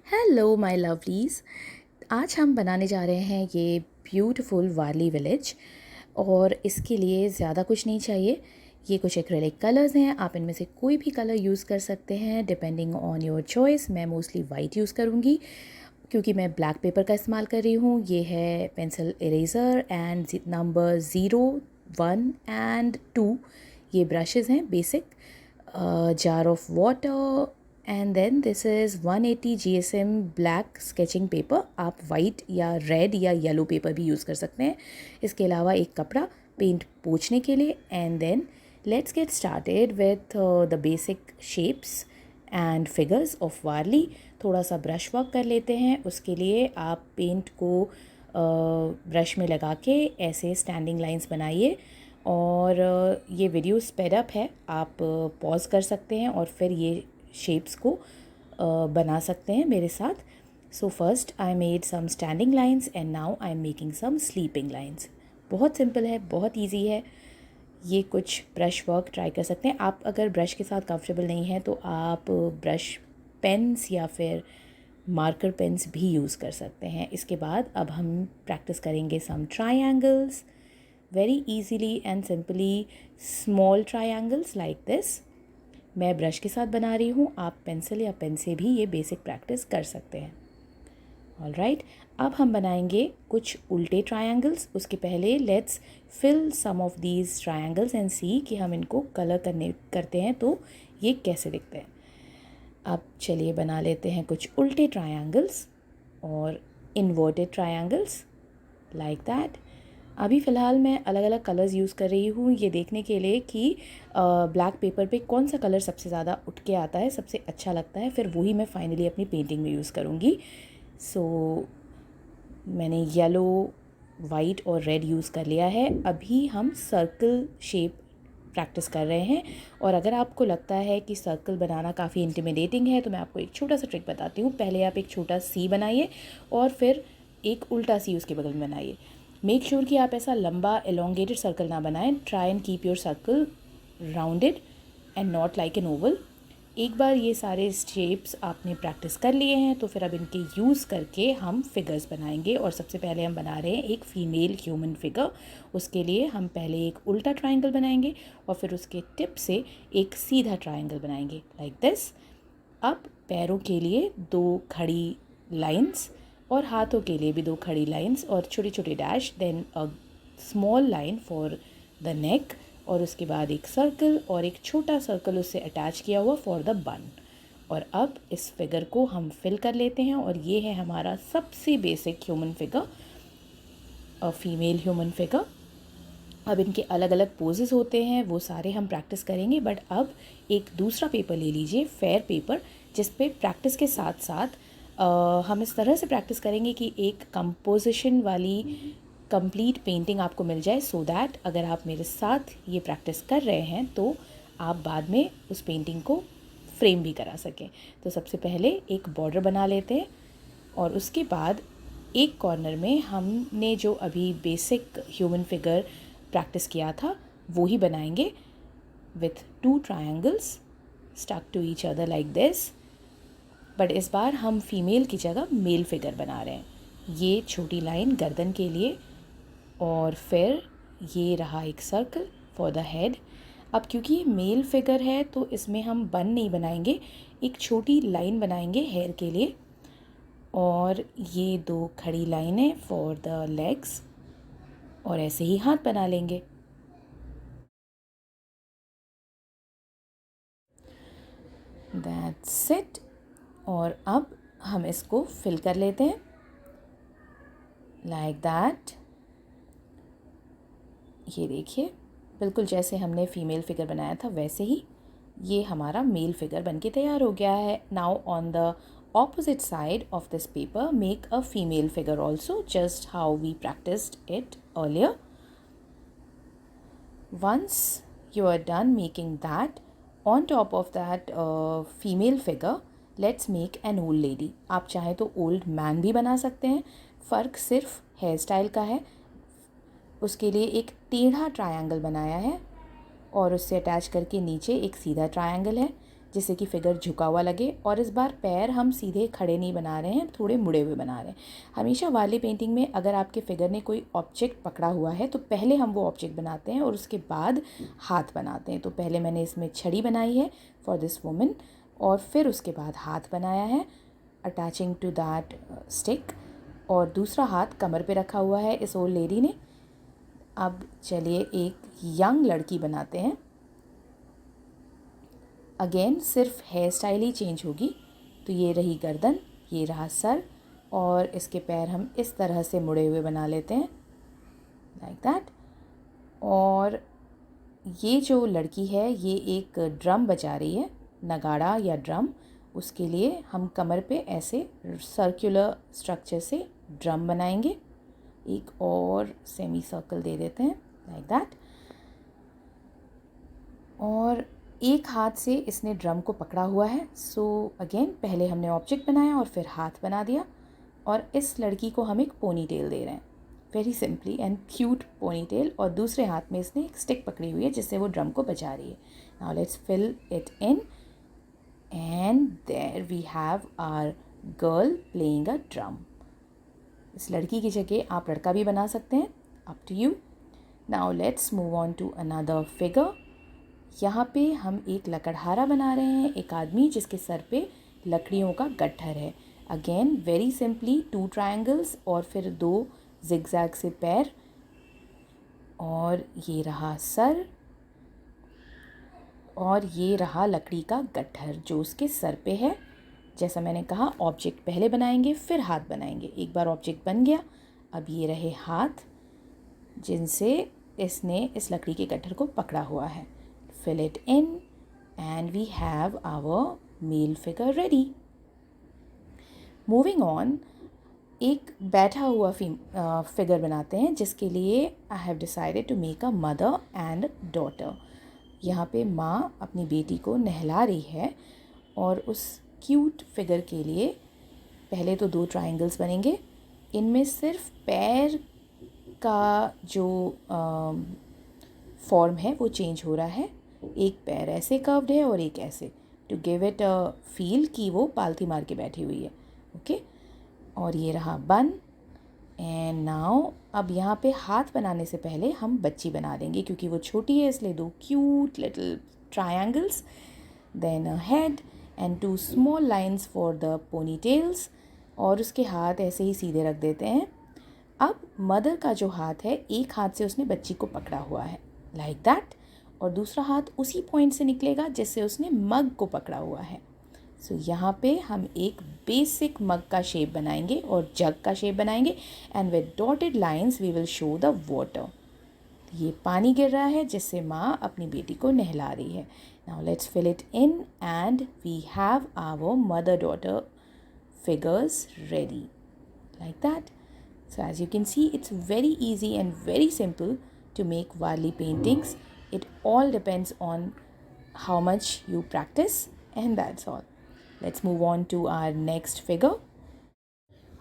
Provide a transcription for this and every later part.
Hello my lovelies. आज हम बनाने जा रहे हैं ये ब्यूटीफुल वारली विलेज और इसके लिए ज़्यादा कुछ नहीं चाहिए। ये कुछ एक्रेलिक कलर्स हैं, आप इनमें से कोई भी कलर यूज़ कर सकते हैं डिपेंडिंग ऑन योर चॉइस। मैं मोस्टली वाइट यूज़ करूँगी क्योंकि मैं ब्लैक पेपर का इस्तेमाल कर रही हूँ। ये है pencil eraser and number 0, 1 and 2 ये ब्रशेज़ हैं basic. jar of water and then this is 180 GSM black sketching paper। आप वाइट या रेड या येलो पेपर भी यूज़ कर सकते हैं। इसके अलावा एक कपड़ा पेंट पोंछने के लिए। And then let's get started with the basic shapes and figures of Warli. थोड़ा सा ब्रश वर्क कर लेते हैं। उसके लिए आप पेंट को ब्रश में लगा के ऐसे स्टैंडिंग लाइंस बनाइए और ये वीडियो स्पीड अप है, आप पॉज कर सकते हैं और फिर ये शेप्स को बना सकते हैं मेरे साथ। So first I made some standing lines and now I am making some sleeping lines. बहुत सिंपल है, बहुत इजी है। ये कुछ ब्रश वर्क ट्राई कर सकते हैं। आप अगर ब्रश के साथ कंफर्टेबल नहीं हैं तो आप ब्रश पेन्स या फिर मार्कर पेन्स भी यूज़ कर सकते हैं। इसके बाद अब हम प्रैक्टिस करेंगे some triangles very easily and simply, small triangles like this। मैं ब्रश के साथ बना रही हूँ, आप पेंसिल या पेन से भी ये बेसिक प्रैक्टिस कर सकते हैं। ऑल राइट, अब हम बनाएंगे कुछ उल्टे ट्रायंगल्स। उसके पहले let's fill some of these triangles and see कि हम इनको कलर करते हैं तो ये कैसे दिखते हैं। अब चलिए बना लेते हैं कुछ उल्टे ट्रायंगल्स और इन्वर्टेड ट्रायंगल्स लाइक दैट। अभी फ़िलहाल मैं अलग अलग कलर्स यूज़ कर रही हूँ ये देखने के लिए कि ब्लैक पेपर पे कौन सा कलर सबसे ज़्यादा उठ के आता है, सबसे अच्छा लगता है, फिर वही मैं फाइनली अपनी पेंटिंग में यूज़ करूँगी। सो मैंने येलो, वाइट और रेड यूज़ कर लिया है। अभी हम सर्कल शेप प्रैक्टिस कर रहे हैं और अगर आपको लगता है कि सर्कल बनाना काफ़ी इंटिमिडेटिंग है तो मैं आपको एक छोटा सा ट्रिक बताती हूँ। पहले आप एक छोटा सी बनाइए और फिर एक उल्टा सी उसके बगल में बनाइए। मेक श्योर कि आप ऐसा लंबा एलोंगेटेड सर्कल ना बनाएं। Try and keep your circle rounded and not like an Oval. एक बार ये सारे शेप्स आपने प्रैक्टिस कर लिए हैं तो फिर अब इनके यूज़ करके हम फिगर्स बनाएंगे। और सबसे पहले हम बना रहे हैं एक फ़ीमेल ह्यूमन फिगर। उसके लिए हम पहले एक उल्टा ट्रायंगल बनाएंगे और फिर उसके टिप से एक सीधा ट्रायंगल बनाएंगे लाइक दिस। अब पैरों के लिए 2 खड़ी लाइंस और हाथों के लिए भी 2 खड़ी लाइंस और छोटी छोटी dash, then a small line for the neck और उसके बाद एक सर्कल और एक छोटा सर्कल उससे अटैच किया हुआ फॉर द बन। और अब इस फिगर को हम फिल कर लेते हैं और ये है हमारा सबसे basic human figure, a female human figure. अब इनके अलग अलग पोजेस होते हैं, वो सारे हम प्रैक्टिस करेंगे। बट अब एक दूसरा पेपर ले लीजिए, फेयर पेपर, जिस पे प्रैक्टिस के साथ साथ हम इस तरह से प्रैक्टिस करेंगे कि एक कंपोजिशन वाली कंप्लीट पेंटिंग आपको मिल जाए, सो दैट अगर आप मेरे साथ ये प्रैक्टिस कर रहे हैं तो आप बाद में उस पेंटिंग को फ्रेम भी करा सकें। तो सबसे पहले एक बॉर्डर बना लेते हैं और उसके बाद एक कॉर्नर में हमने जो अभी बेसिक ह्यूमन फिगर प्रैक्टिस किया था वो ही बनाएंगे with 2 triangles stuck to each other like this. But इस बार हम फीमेल की जगह मेल फिगर बना रहे हैं। ये छोटी लाइन गर्दन के लिए और फिर ये रहा एक सर्कल फॉर द हेड। अब क्योंकि मेल फिगर है तो इसमें हम बन नहीं बनाएंगे, एक छोटी लाइन बनाएंगे हेयर के लिए और ये 2 खड़ी लाइनें फॉर द लेग्स और ऐसे ही हाथ बना लेंगे। That's it. और अब हम इसको फिल कर लेते हैं लाइक दैट। ये देखिए, बिल्कुल जैसे हमने फ़ीमेल फिगर बनाया था वैसे ही ये हमारा मेल फिगर बनके तैयार हो गया है। Now on the opposite side of this paper make a female figure also, just how we practiced it earlier। Once you are done making that, on top of that female figure let's make an old lady। आप चाहें तो old man भी बना सकते हैं, फ़र्क सिर्फ hair style का है। उसके लिए एक टेढ़ा ट्रायंगल बनाया है और उससे अटैच करके नीचे एक सीधा ट्रायंगल है। जिससे कि फिगर झुका हुआ लगे। और इस बार पैर हम सीधे खड़े नहीं बना रहे हैं, थोड़े मुड़े हुए बना रहे हैं। हमेशा वाली पेंटिंग में अगर आपके फिगर ने कोई ऑब्जेक्ट पकड़ा हुआ है तो पहले हम वो ऑब्जेक्ट बनाते हैं और उसके बाद हाथ बनाते हैं। तो पहले मैंने इसमें छड़ी बनाई है फॉर दिस वुमन, और फिर उसके बाद हाथ बनाया है अटैचिंग टू दैट स्टिक, और दूसरा हाथ कमर पे रखा हुआ है इस ओल्ड लेडी ने। अब चलिए एक यंग लड़की बनाते हैं। अगेन सिर्फ हेयर स्टाइल ही चेंज होगी। तो ये रही गर्दन, ये रहा सर, और इसके पैर हम इस तरह से मुड़े हुए बना लेते हैं, लाइक दैट। और ये जो लड़की है ये एक ड्रम बजा रही है, नगाड़ा या ड्रम। उसके लिए हम कमर पे ऐसे सर्कुलर स्ट्रक्चर से ड्रम बनाएंगे। एक और सेमी सर्कल दे देते हैं, लाइक दैट। और एक हाथ से इसने ड्रम को पकड़ा हुआ है। सो अगेन पहले हमने ऑब्जेक्ट बनाया और फिर हाथ बना दिया, और इस लड़की को हम एक पोनी टेल दे रहे हैं, very simply and cute pony tail. और दूसरे हाथ में इसने एक स्टिक पकड़ी हुई है जिससे वो ड्रम को बजा रही है। Now let's fill it in, and there we have our girl playing a drum. इस लड़की की जगह आप लड़का भी बना सकते हैं, up to you. Now let's move on to another figure. यहाँ पे हम एक लकड़हारा बना रहे हैं, एक आदमी जिसके सर पे लकड़ियों का गट्ठर है। अगेन वेरी सिंपली 2 ट्रायंगल्स और फिर 2 जिगजैग से पैर, और ये रहा सर, और ये रहा लकड़ी का गट्ठर जो उसके सर पे है। जैसा मैंने कहा ऑब्जेक्ट पहले बनाएंगे फिर हाथ बनाएंगे। एक बार ऑब्जेक्ट बन गया, अब ये रहे हाथ जिनसे इसने इस लकड़ी के गट्ठर को पकड़ा हुआ है। Fill it in and we have our male figure ready. Moving on, एक बैठा हुआ फिगर बनाते हैं जिसके लिए I have decided to make a mother and daughter. यहाँ पे माँ अपनी बेटी को नहला रही है, और उस क्यूट फिगर के लिए पहले तो 2 ट्रायंगल्स बनेंगे। इनमें सिर्फ पैर का जो फॉर्म है वो चेंज हो रहा है। एक पैर ऐसे कर्व्ड है और एक ऐसे, to give it a feel कि वो पालथी मार के बैठी हुई है, ओके। और ये रहा बन। एंड नाउ अब यहाँ पे हाथ बनाने से पहले हम बच्ची बना देंगे, क्योंकि वो छोटी है इसलिए 2 cute little triangles, then a head and 2 small lines for the pony tails, और उसके हाथ ऐसे ही सीधे रख देते हैं। अब मदर का जो हाथ है, एक हाथ से उसने बच्ची को पकड़ा हुआ है, लाइक दैट, और दूसरा हाथ उसी पॉइंट से निकलेगा जिससे उसने मग को पकड़ा हुआ है। सो यहाँ पे हम एक बेसिक मग का शेप बनाएंगे और जग का शेप बनाएंगे, and with dotted lines we will show the water. ये पानी गिर रहा है जिससे माँ अपनी बेटी को नहला रही है। Now let's fill it in and we have our mother daughter figures ready, like that. So as you can see, it's very easy and very simple to make Warli paintings. It all depends on how much you practice, and that's all. Let's move on to our next figure.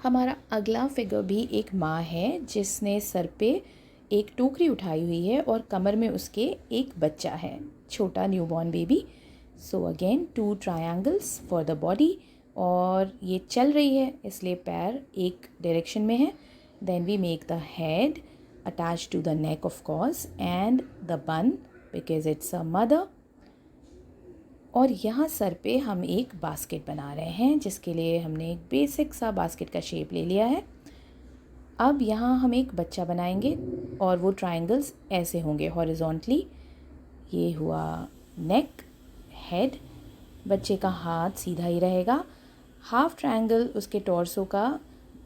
हमारा अगला figure भी एक माँ है जिसने sir पे एक टोकरी उठाई हुई है और कमर में उसके एक बच्चा है, छोटा newborn baby. So again 2 triangles for the body, और ये चल रही है इसलिए पैर एक डायरेक्शन में है। Then we make the head attach to the neck of course, and the bun because it's a mother. और यहाँ सर पे हम एक बास्केट बना रहे हैं जिसके लिए हमने एक बेसिक सा बास्केट का शेप ले लिया है। अब यहाँ हम एक बच्चा बनाएंगे और वो ट्रायंगल्स ऐसे होंगे हॉरिजॉन्टली। ये हुआ नेक, हेड, बच्चे का हाथ सीधा ही रहेगा। हाफ ट्रायंगल उसके टॉर्सो का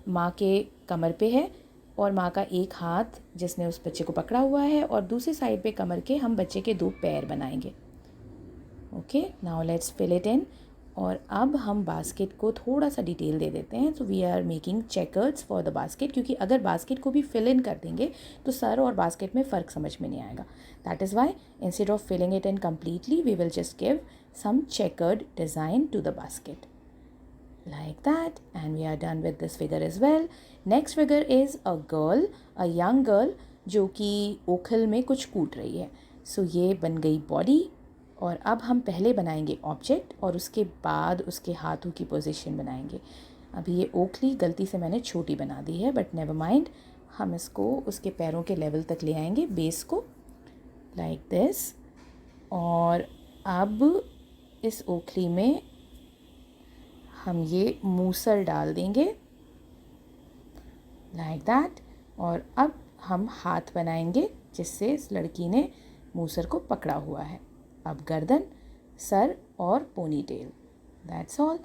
माँ के कमर पे है, और माँ का एक हाथ जिसने उस बच्चे को पकड़ा हुआ है, और दूसरी साइड पे कमर के हम बच्चे के 2 पैर बनाएंगे, okay. Now let's fill it in. और अब हम बास्केट को थोड़ा सा डिटेल दे देते हैं। तो we are making checkers for the basket, क्योंकि अगर बास्केट को भी फिल इन कर देंगे तो सर और बास्केट में फ़र्क समझ में नहीं आएगा। That is why instead of filling it in completely we will just give some checkered design to the basket, like that, and we are done with this figure as well. Next figure is a girl, a young girl जो कि ओखल में कुछ कूट रही है। सो ये बन गई बॉडी, और अब हम पहले बनाएंगे ऑब्जेक्ट और उसके बाद उसके हाथों की पोजीशन बनाएंगे। अभी ये ओखली गलती से मैंने छोटी बना दी है, बट नेवर माइंड, हम इसको उसके पैरों के लेवल तक ले आएंगे, बेस को, लाइक दिस। और अब इस ओखली में हम ये मूसल डाल देंगे, लाइक दैट। और अब हम हाथ बनाएंगे जिससे इस लड़की ने मूसल को पकड़ा हुआ है। अब गर्दन, सर और पोनी टेल, दैट्स ऑल।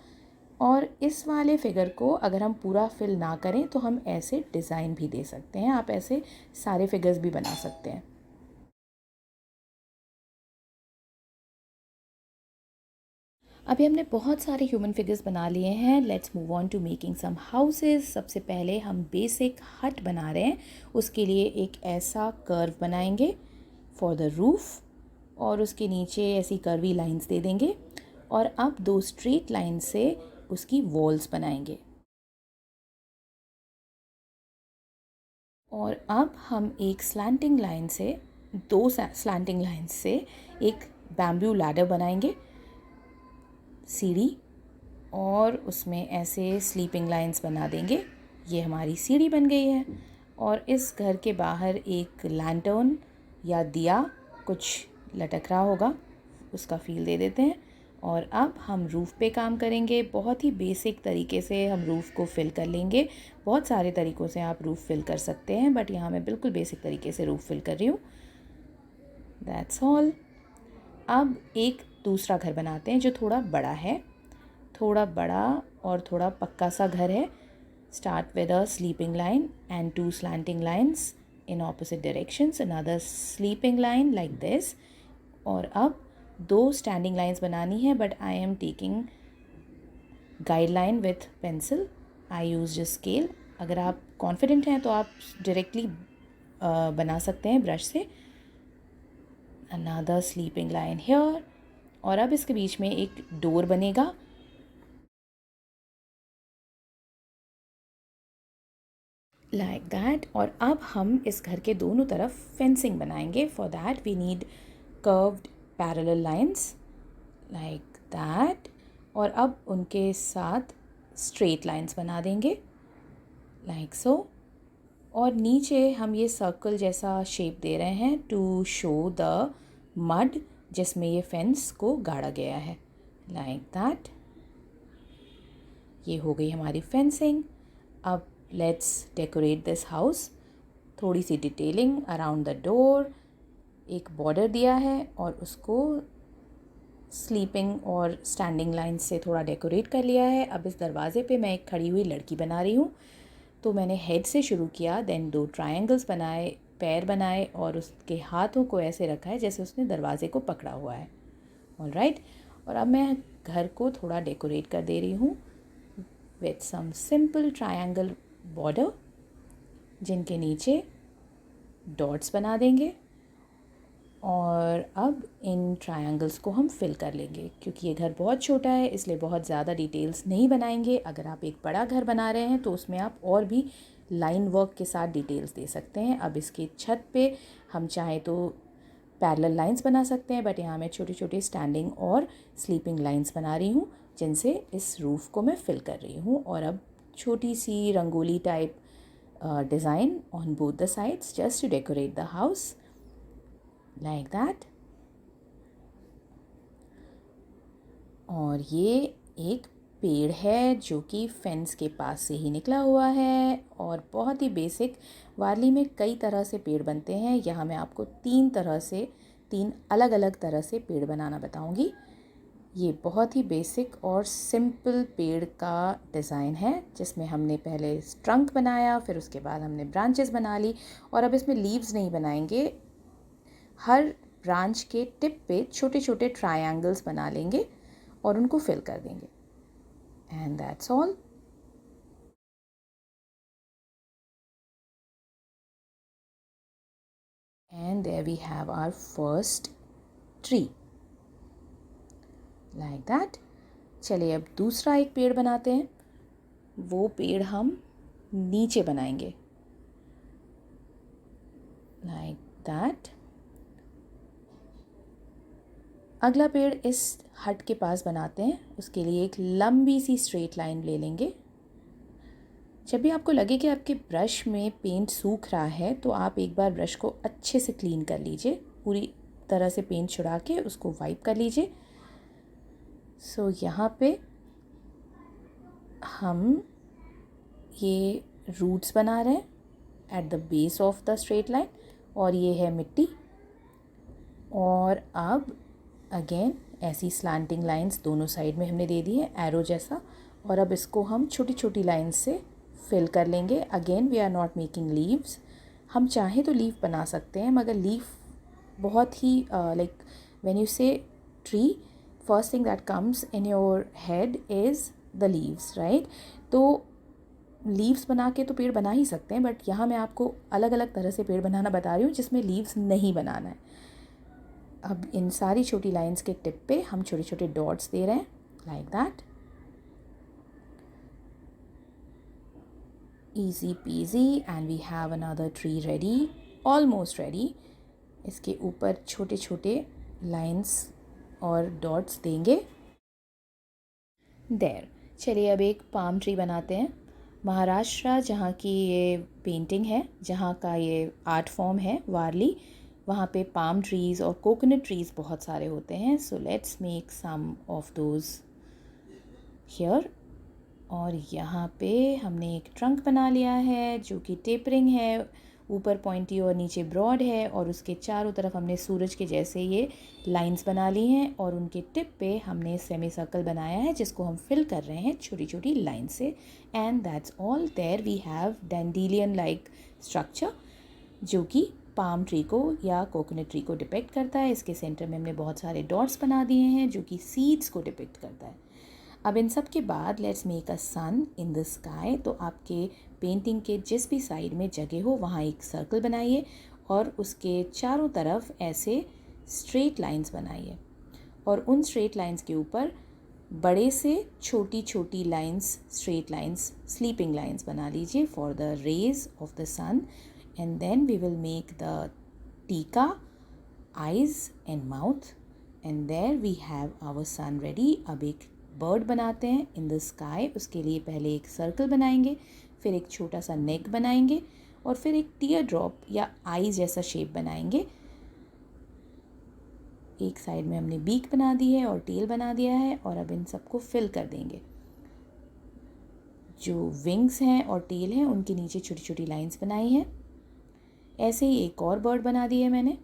और इस वाले फिगर को अगर हम पूरा फिल ना करें तो हम ऐसे डिज़ाइन भी दे सकते हैं। आप ऐसे सारे फिगर्स भी बना सकते हैं। अभी हमने बहुत सारे ह्यूमन फिगर्स बना लिए हैं। Let's move on to making some houses. सबसे पहले हम बेसिक हट बना रहे हैं। उसके लिए एक ऐसा कर्व बनाएंगे फॉर द रूफ और उसके नीचे ऐसी कर्वी लाइंस दे देंगे। और अब 2 स्ट्रेट लाइन से उसकी वॉल्स बनाएंगे। और अब हम एक स्लैंटिंग लाइन से, 2 स्लैंटिंग लाइन से एक बैम्बू लैडर बनाएंगे, सीढ़ी, और उसमें ऐसे स्लीपिंग लाइंस बना देंगे। ये हमारी सीढ़ी बन गई है। और इस घर के बाहर एक लैंटर्न या दिया कुछ लटक रहा होगा, उसका फील दे देते हैं। और अब हम रूफ़ पे काम करेंगे। बहुत ही बेसिक तरीके से हम रूफ़ को फिल कर लेंगे। बहुत सारे तरीक़ों से आप रूफ़ फिल कर सकते हैं, बट यहाँ मैं बिल्कुल बेसिक तरीके से रूफ़ फिल कर रही हूँ, दैट्स ऑल। अब एक दूसरा घर बनाते हैं जो थोड़ा बड़ा है, थोड़ा बड़ा और थोड़ा पक्का सा घर है। Start with a sleeping line and 2 slanting lines in opposite directions, another sleeping line like this। और अब 2 स्टैंडिंग लाइंस बनानी है, but I am taking guideline with pencil, I use scale. अगर आप कॉन्फिडेंट हैं तो आप डायरेक्टली बना सकते हैं ब्रश से। another sleeping line here। और अब इसके बीच में एक डोर बनेगा, लाइक दैट। और अब हम इस घर के दोनों तरफ फेंसिंग बनाएंगे। For that we need curved parallel lines like that. और अब उनके साथ स्ट्रेट लाइंस बना देंगे, लाइक सो। और नीचे हम ये सर्कल जैसा शेप दे रहे हैं टू शो द मड जिसमें ये फेंस को गाड़ा गया है, लाइक दैट। ये हो गई हमारी फेंसिंग। अब लेट्स डेकोरेट दिस हाउस। थोड़ी सी डिटेलिंग अराउंड द डोर, एक बॉर्डर दिया है और उसको स्लीपिंग और स्टैंडिंग लाइन से थोड़ा डेकोरेट कर लिया है। अब इस दरवाज़े पे मैं एक खड़ी हुई लड़की बना रही हूँ। तो मैंने हेड से शुरू किया, देन 2 ट्रायंगल्स बनाए, पैर बनाए और उसके हाथों को ऐसे रखा है जैसे उसने दरवाजे को पकड़ा हुआ है, ऑलराइट। और अब मैं घर को थोड़ा डेकोरेट कर दे रही हूँ with some simple triangle border जिनके नीचे डॉट्स बना देंगे। और अब इन ट्रायंगल्स को हम फिल कर लेंगे। क्योंकि ये घर बहुत छोटा है इसलिए बहुत ज़्यादा डिटेल्स नहीं बनाएंगे। अगर आप एक बड़ा घर बना रहे हैं तो उसमें आप और भी लाइन वर्क के साथ डिटेल्स दे सकते हैं। अब इसके छत पे हम चाहें तो पैरेलल लाइंस बना सकते हैं, बट यहाँ मैं छोटी छोटी स्टैंडिंग और स्लीपिंग लाइंस बना रही हूँ जिनसे इस रूफ़ को मैं फिल कर रही हूँ। और अब छोटी सी rangoli type design on both the sides just to decorate the house, like that. और ये एक पेड़ है जो कि फेंस के पास से ही निकला हुआ है और बहुत ही बेसिक। वारली में कई तरह से पेड़ बनते हैं। यहाँ मैं आपको 3 अलग अलग तरह से पेड़ बनाना बताऊँगी। ये बहुत ही बेसिक और सिंपल पेड़ का डिज़ाइन है जिसमें हमने पहले ट्रंक बनाया, फिर उसके बाद हमने ब्रांचेस बना ली। और अब इसमें लीव्स नहीं बनाएंगे, हर ब्रांच के टिप पे छोटे छोटे ट्रायंगल्स बना लेंगे और उनको फिल कर देंगे, and that's all. And there we have our first tree, like that. चलिए अब दूसरा एक पेड़ बनाते हैं। वो पेड़ हम नीचे बनाएंगे, लाइक दैट। अगला पेड़ इस हट के पास बनाते हैं। उसके लिए एक लंबी सी स्ट्रेट लाइन ले लेंगे। जब भी आपको लगे कि आपके ब्रश में पेंट सूख रहा है तो आप एक बार ब्रश को अच्छे से क्लीन कर लीजिए, पूरी तरह से पेंट छुड़ा के उसको वाइप कर लीजिए। सो यहाँ पे हम ये रूट्स बना रहे हैं at the base of the straight line, और ये है मिट्टी। और अब अगेन ऐसी स्लैंटिंग लाइंस दोनों साइड में हमने दे दी है, एरो जैसा। और अब इसको हम छोटी छोटी लाइंस से फिल कर लेंगे। Again we are not making leaves. हम चाहें तो लीफ बना सकते हैं, मगर लीफ बहुत ही लाइक व्हेन यू से tree, first thing that comes in your head is the leaves, right. तो लीव्स बना के तो पेड़ बना ही सकते हैं, बट यहाँ मैं आपको अलग अलग तरह से पेड़ बनाना बता रही हूँ जिसमें लीव्स नहीं बनाना है। अब इन सारी छोटी लाइंस के टिप पे हम छोटे छोटे डॉट्स दे रहे हैं, like that. Easy peasy, and we have another tree ready, almost ready. इसके ऊपर छोटे छोटे लाइंस और डॉट्स देंगे। देयर। चलिए अब एक पाम ट्री बनाते हैं। महाराष्ट्र जहाँ की ये पेंटिंग है, जहाँ का ये आर्ट फॉर्म है वारली, वहाँ पे पाम ट्रीज़ और कोकोनट ट्रीज़ बहुत सारे होते हैं। So let's make some of those here. और यहाँ पे हमने एक ट्रंक बना लिया है जो कि टेपरिंग है, ऊपर पॉइंटी और नीचे ब्रॉड है, और उसके चारों तरफ हमने सूरज के जैसे ये लाइंस बना ली हैं, और उनके टिप पे हमने सेमी सर्कल बनाया है जिसको हम फिल कर रहे हैं छोटी छोटी लाइन से। And that's all. There we have dandelion like structure जो कि पाम ट्री को या कोकोनट ट्री को डिपिक्ट करता है। इसके सेंटर में हमने बहुत सारे डॉट्स बना दिए हैं जो कि सीड्स को डिपिक्ट करता है। अब इन सब के बाद let's make a sun in the sky. तो आपके पेंटिंग के जिस भी साइड में जगह हो वहाँ एक सर्कल बनाइए और उसके चारों तरफ ऐसे स्ट्रेट लाइंस बनाइए, और उन स्ट्रेट लाइंस के ऊपर बड़े से छोटी छोटी lines, straight lines, sleeping lines बना लीजिए for the rays of the sun. And then we will make the tika, eyes and mouth, and there we have our sun ready. अब एक बर्ड बनाते हैं इन द स्काई। उसके लिए पहले एक सर्कल बनाएंगे, फिर एक छोटा सा नेक बनाएंगे, और फिर एक टीयर ड्रॉप या आई जैसा शेप बनाएंगे। एक साइड में हमने बीक बना दी है और टेल बना दिया है, और अब इन सबको फिल कर देंगे। जो विंग्स हैं और टेल हैं उनके नीचे छोटी छोटी लाइंस बनाई हैं। ऐसे ही एक और बर्ड बना दी है मैंने।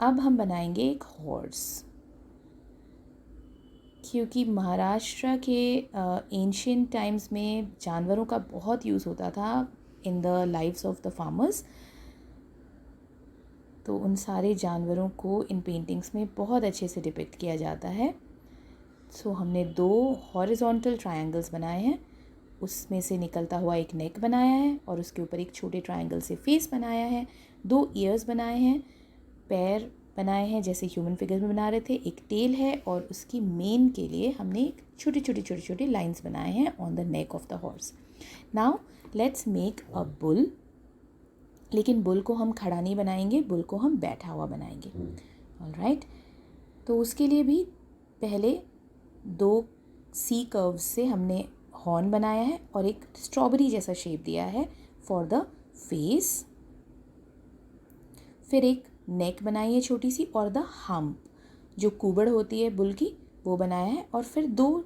अब हम बनाएंगे एक हॉर्स, क्योंकि महाराष्ट्र के एंशियंट टाइम्स में जानवरों का बहुत यूज़ होता था in the lives of the farmers. तो उन सारे जानवरों को इन पेंटिंग्स में बहुत अच्छे से डिपिक्ट किया जाता है। सो हमने 2 हॉरिजॉन्टल ट्रायंगल्स बनाए हैं, उसमें से निकलता हुआ एक नेक बनाया है, और उसके ऊपर एक छोटे ट्रायंगल से फेस बनाया है, 2 ईयर्स बनाए हैं, पैर बनाए हैं जैसे ह्यूमन फिगर में बना रहे थे, एक टेल है, और उसकी मेन के लिए हमने छोटी छोटी लाइंस बनाए हैं on the neck of the horse. Now let's make a bull. लेकिन बुल को हम खड़ा नहीं बनाएंगे, बुल को हम बैठा हुआ बनाएंगे। ऑलराइट। तो उसके लिए भी पहले 2 सी कर्व्स से हमने हॉर्न बनाया है और एक स्ट्रॉबेरी जैसा शेप दिया है फॉर द फेस। फिर एक नेक बनाई है छोटी सी, और द हम्प जो कुबड़ होती है बुल की वो बनाया है, और फिर 2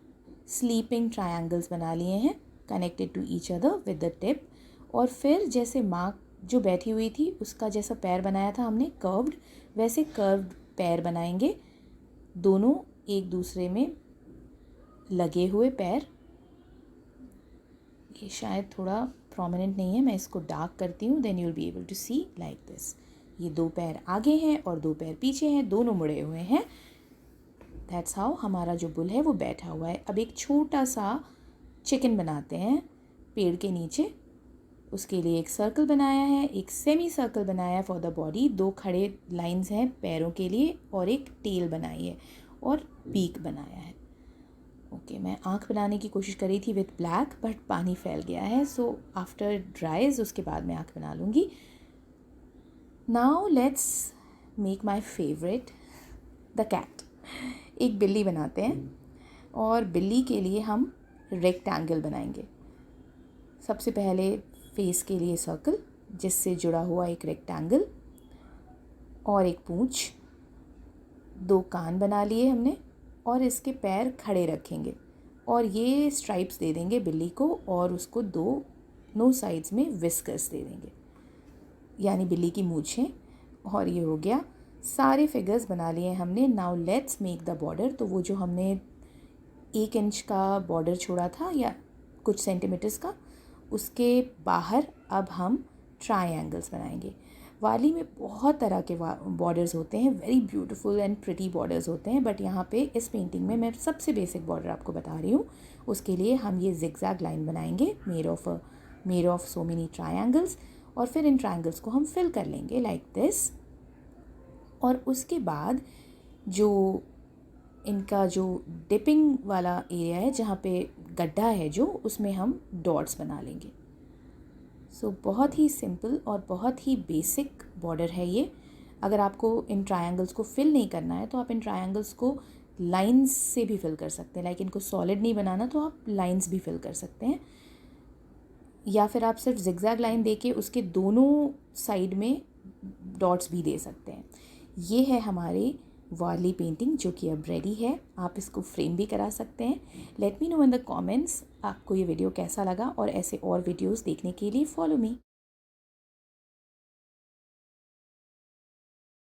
स्लीपिंग ट्रायंगल्स बना लिए हैं connected to each other with the tip. और फिर जैसे माँ जो बैठी हुई थी उसका जैसा पैर बनाया था हमने कर्व्ड, वैसे कर्व्ड पैर बनाएंगे, दोनों एक दूसरे में लगे हुए पैर। ये शायद थोड़ा प्रोमिनेंट नहीं है, मैं इसको डार्क करती हूँ, then you will be able to see like this. ये 2 पैर आगे हैं और 2 पैर पीछे हैं, दोनों मुड़े हुए हैं। दैट्स हाउ हमारा जो बुल है वो बैठा हुआ है। अब एक छोटा सा चिकन बनाते हैं पेड़ के नीचे। उसके लिए एक सर्कल बनाया है, एक सेमी सर्कल बनाया है फॉर द बॉडी, 2 खड़े लाइंस हैं पैरों के लिए, और एक टेल बनाई है और बीक बनाया है। ओके, मैं आँख बनाने की कोशिश करी थी विथ ब्लैक, बट पानी फैल गया है, सो आफ्टर ड्राइज उसके बाद मैं आँख बना लूँगी। Now let's make my favourite, the cat. एक बिल्ली बनाते हैं और बिल्ली के लिए हम रेक्टेंगल बनाएंगे। सबसे पहले फेस के लिए सर्कल जिससे जुड़ा हुआ एक रेक्टेंगल और एक पूंछ, 2 कान बना लिए हमने और इसके पैर खड़े रखेंगे और ये स्ट्राइप्स दे देंगे बिल्ली को और उसको दोनों साइड्स में विस्कर्स दे देंगे, यानी बिल्ली की मूंछें। और ये हो गया, सारे फिगर्स बना लिए हमने। Now let's make the border. तो वो जो हमने 1 इंच का बॉर्डर छोड़ा था या कुछ सेंटीमीटर्स का, उसके बाहर अब हम ट्रायंगल्स बनाएंगे। वाली में बहुत तरह के बॉर्डर्स होते हैं, very beautiful and pretty borders होते हैं, बट यहाँ पे इस पेंटिंग में मैं सबसे बेसिक बॉर्डर आपको बता रही हूँ। उसके लिए हम ये जिगजैग लाइन बनाएंगे made of so many triangles, और फिर इन ट्रायंगल्स को हम फिल कर लेंगे लाइक दिस। और उसके बाद जो इनका जो डिपिंग वाला एरिया है, जहाँ पे गड्ढा है जो, उसमें हम डॉट्स बना लेंगे। सो बहुत ही सिंपल और बहुत ही बेसिक बॉर्डर है ये। अगर आपको इन ट्रायंगल्स को फिल नहीं करना है तो आप इन ट्रायंगल्स को लाइंस से भी फिल कर सकते हैं। लाइक इनको सॉलिड नहीं बनाना तो आप लाइंस भी फिल कर सकते हैं, या फिर आप सिर्फ जिगजैग लाइन देके उसके दोनों साइड में डॉट्स भी दे सकते हैं। ये है हमारी वाली पेंटिंग जो कि अब रेडी है। आप इसको फ्रेम भी करा सकते हैं। Let me know in the comments आपको ये वीडियो कैसा लगा, और ऐसे और वीडियोस देखने के लिए फॉलो मी।